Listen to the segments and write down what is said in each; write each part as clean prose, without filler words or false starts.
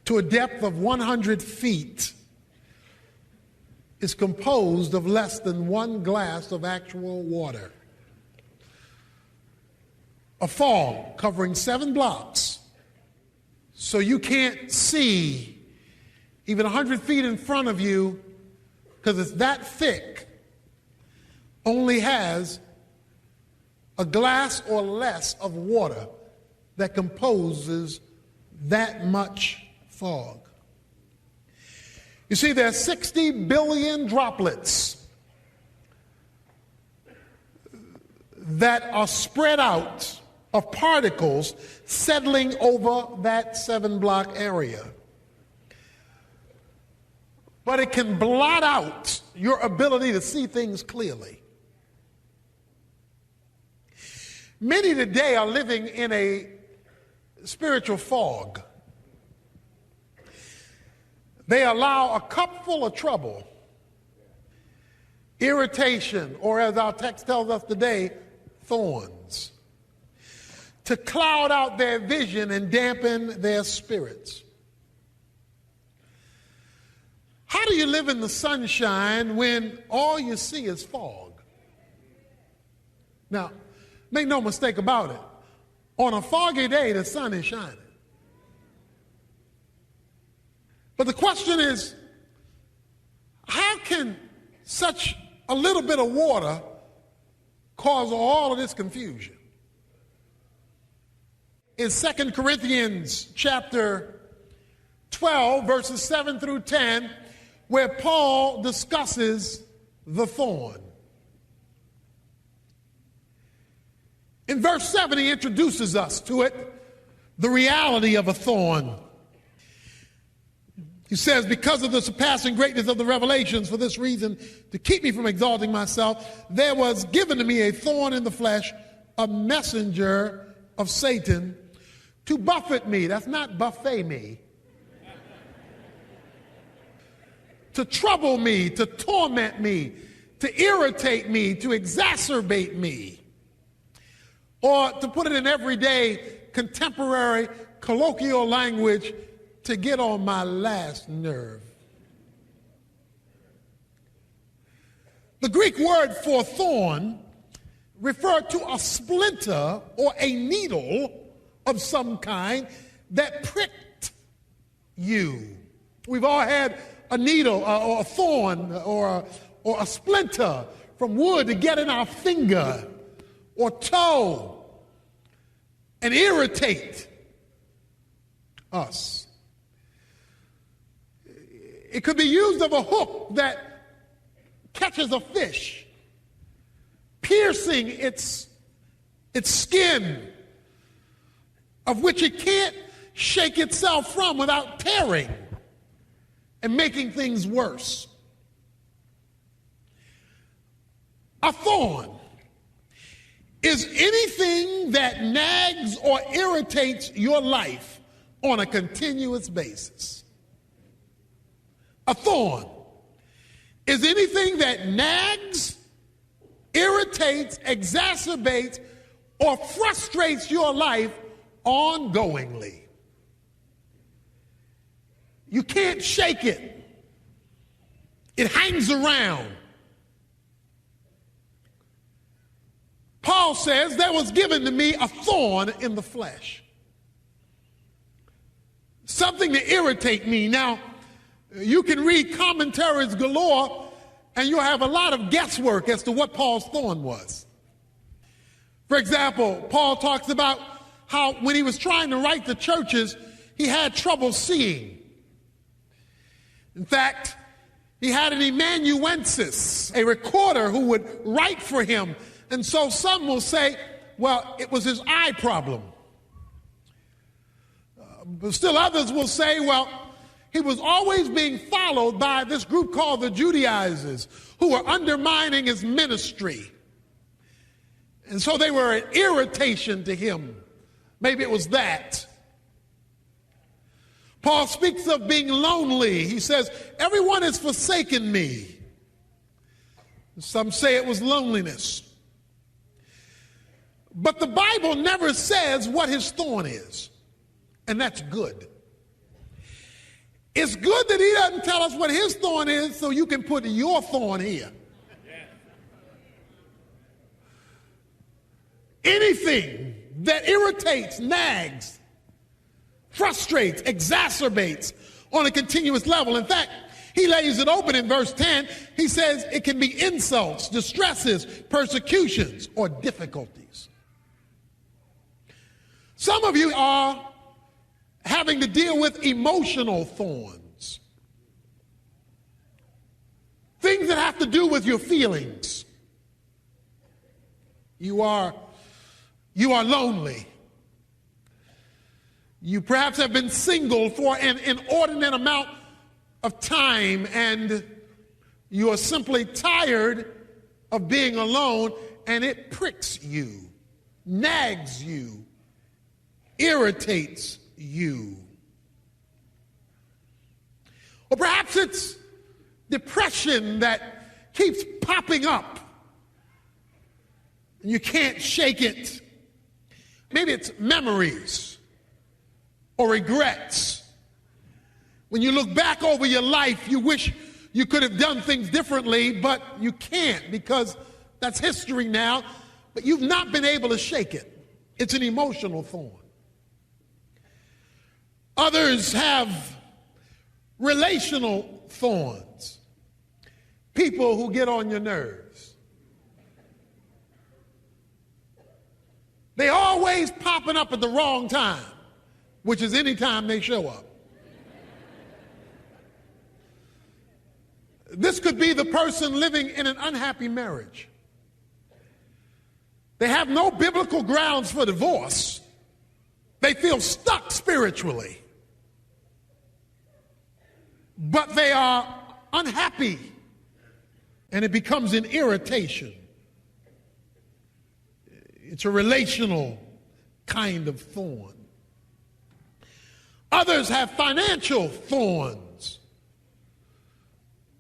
to a depth of 100 feet is composed of less than 1 glass of actual water. A fog covering 7 blocks, so you can't see even 100 feet in front of you because it's that thick, only has a glass or less of water that composes that much fog. You see, there are 60 billion droplets that are spread out of particles settling over that 7-block area. But it can blot out your ability to see things clearly. Many today are living in a spiritual fog. They allow a cup full of trouble, irritation, or as our text tells us today, thorns, to cloud out their vision and dampen their spirits. How do you live in the sunshine when all you see is fog? Now, make no mistake about it. On a foggy day, the sun is shining. But the question is, how can such a little bit of water cause all of this confusion? In 2 Corinthians chapter 12, verses 7 through 10, where Paul discusses the thorn. In verse 7, he introduces us to it, the reality of a thorn. He says, because of the surpassing greatness of the revelations, for this reason, to keep me from exalting myself, there was given to me a thorn in the flesh, a messenger of Satan, to buffet me. That's not buffet me. To trouble me, to torment me, to irritate me, to exacerbate me. Or to put it in everyday, contemporary, colloquial language, to get on my last nerve. The Greek word for thorn referred to a splinter or a needle of some kind that pricked you. We've all had a needle or a thorn or a splinter from wood to get in our finger or toe and irritate us. It could be used of a hook that catches a fish, piercing its skin, of which it can't shake itself from without tearing and making things worse. A thorn is anything that nags or irritates your life on a continuous basis. A thorn is anything that nags, irritates, exacerbates, or frustrates your life ongoingly. You can't shake it. It hangs around. Paul says, there was given to me a thorn in the flesh. Something to irritate me. Now, you can read commentaries galore, and you'll have a lot of guesswork as to what Paul's thorn was. For example, Paul talks about how when he was trying to write the churches, he had trouble seeing. In fact, he had an amanuensis, a recorder who would write for him. And so some will say, well, it was his eye problem. But still others will say, well, he was always being followed by this group called the Judaizers, who were undermining his ministry. And so they were an irritation to him. Maybe it was that. Paul speaks of being lonely. He says, everyone has forsaken me. Some say it was loneliness. But the Bible never says what his thorn is. And that's good. It's good that he doesn't tell us what his thorn is so you can put your thorn here. Anything that irritates, nags, frustrates, exacerbates on a continuous level. In fact, he lays it open in verse 10. He says it can be insults, distresses, persecutions, or difficulties. Some of you are having to deal with emotional thorns. Things that have to do with your feelings. You are lonely. You perhaps have been single for an inordinate amount of time, and you are simply tired of being alone, and it pricks you, nags you, irritates you. Or perhaps it's depression that keeps popping up, and you can't shake it. Maybe it's memories or regrets. When you look back over your life, you wish you could have done things differently, but you can't because that's history now, but you've not been able to shake it. It's an emotional thorn. Others have relational thorns. People who get on your nerves. They always popping up at the wrong time, which is any time they show up. This could be the person living in an unhappy marriage. They have no biblical grounds for divorce. They feel stuck spiritually. But they are unhappy, and it becomes an irritation. It's a relational kind of thorn. Others have financial thorns.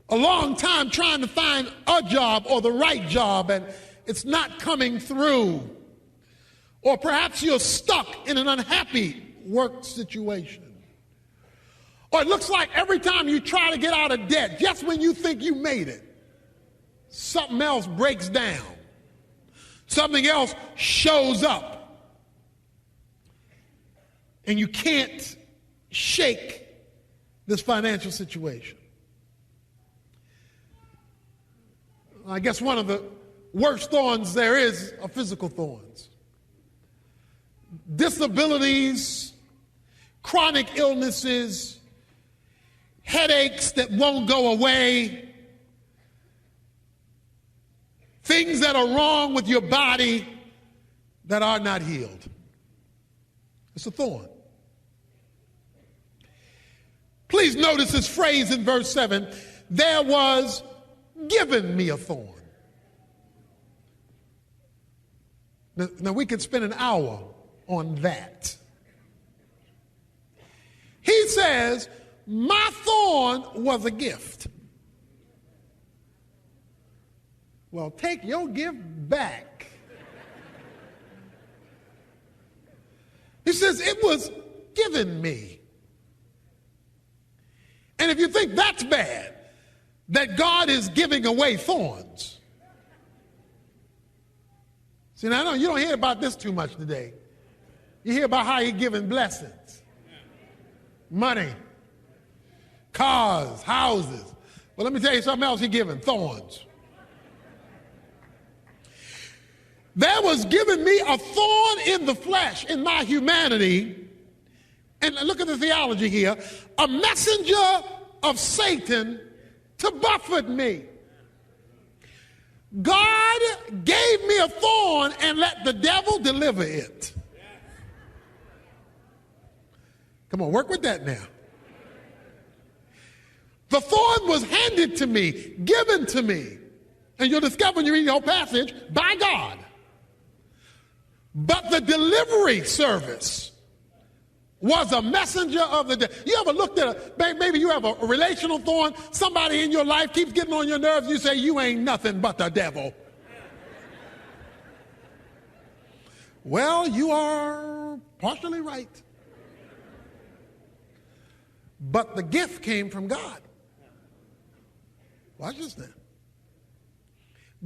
A long time trying to find a job or the right job, and it's not coming through. Or perhaps you're stuck in an unhappy work situation. Or it looks like every time you try to get out of debt, just when you think you made it, something else breaks down. Something else shows up. And you can't shake this financial situation. I guess one of the worst thorns there is are physical thorns. Disabilities, chronic illnesses, headaches that won't go away, things that are wrong with your body that are not healed. It's a thorn. Please notice this phrase in verse 7, there was given me a thorn. Now we could spend an hour on that. He says, my thorn was a gift. Well, take your gift back. He says, it was given me. And if you think that's bad, that God is giving away thorns. See, now I know you don't hear about this too much today. You hear about how he's giving blessings. Money. Cars, houses. Well, let me tell you something else he's giving, thorns. There was given me a thorn in the flesh, in my humanity. And look at the theology here. A messenger of Satan to buffet me. God gave me a thorn and let the devil deliver it. Come on, work with that now. The thorn was handed to me, given to me. And you'll discover when you read the whole passage, by God. But the delivery service was a messenger of the devil. You ever looked at maybe you have a relational thorn, somebody in your life keeps getting on your nerves, you say, you ain't nothing but the devil. Well, you are partially right. but the gift came from God. Watch this now.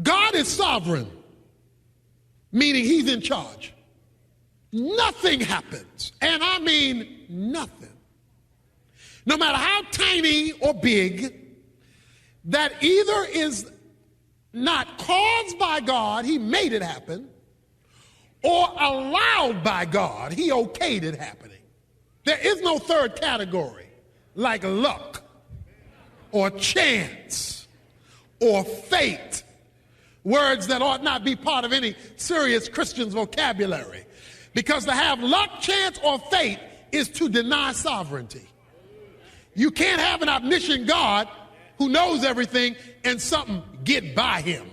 God is sovereign, meaning he's in charge. Nothing happens, and I mean nothing, no matter how tiny or big, that either is not caused by God, he made it happen, or allowed by God, he okayed it happening. There is no third category like luck or chance or fate, words that ought not be part of any serious Christian's vocabulary. Because to have luck, chance, or fate is to deny sovereignty. You can't have an omniscient God who knows everything and something get by him.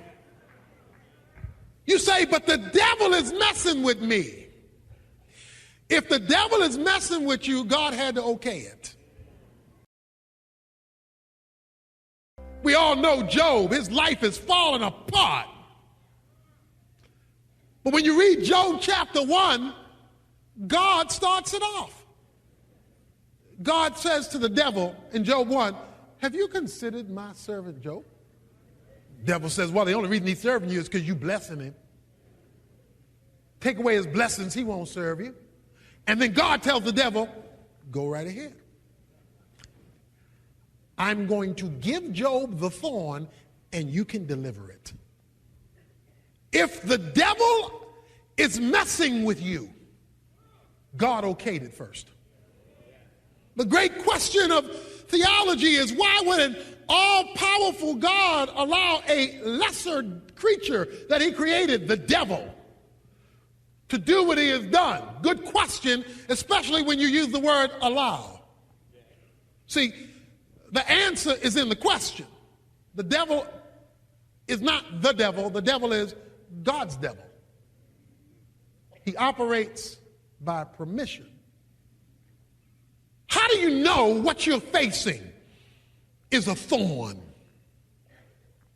You say, but the devil is messing with me. If the devil is messing with you, God had to okay it. We all know Job. His life is falling apart. But when you read Job chapter 1, God starts it off. God says to the devil in Job 1, have you considered my servant Job? Devil says, well, the only reason he's serving you is because you blessing him. Take away his blessings, he won't serve you. And then God tells the devil, go right ahead. I'm going to give Job the thorn and you can deliver it. If the devil is messing with you, God okayed it first. The great question of theology is, why would an all-powerful God allow a lesser creature that he created, the devil, to do what he has done? Good question, especially when you use the word allow. See, the answer is in the question. The devil is not the devil is God's devil. He operates by permission. How do you know what you're facing is a thorn?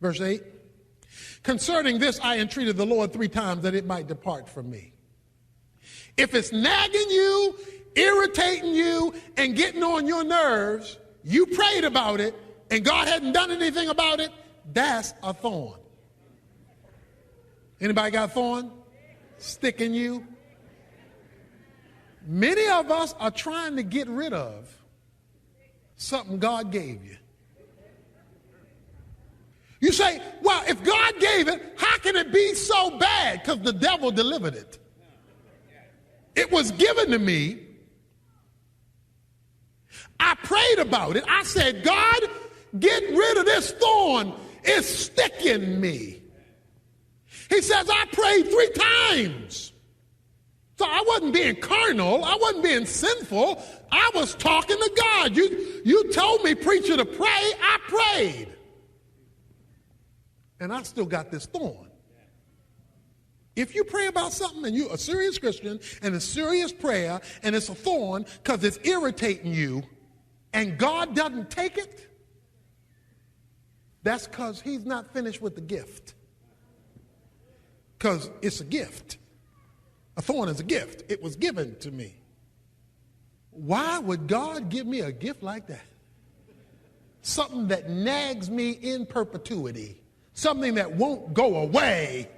Verse 8. Concerning this, I entreated the Lord 3 times that it might depart from me. If it's nagging you, irritating you, and getting on your nerves, you prayed about it, and God hadn't done anything about it, that's a thorn. Anybody got a thorn sticking you? Many of us are trying to get rid of something God gave you. You say, well, if God gave it, how can it be so bad? Because the devil delivered it. It was given to me. I prayed about it. I said, God, get rid of this thorn. It's sticking me. He says, I prayed 3 times. So I wasn't being carnal. I wasn't being sinful. I was talking to God. You told me, preacher, to pray. I prayed. And I still got this thorn. If you pray about something and you're a serious Christian and a serious prayer and it's a thorn because it's irritating you and God doesn't take it, that's because he's not finished with the gift. Because it's a gift. A thorn is a gift. It was given to me. Why would God give me a gift like that? Something that nags me in perpetuity. Something that won't go away.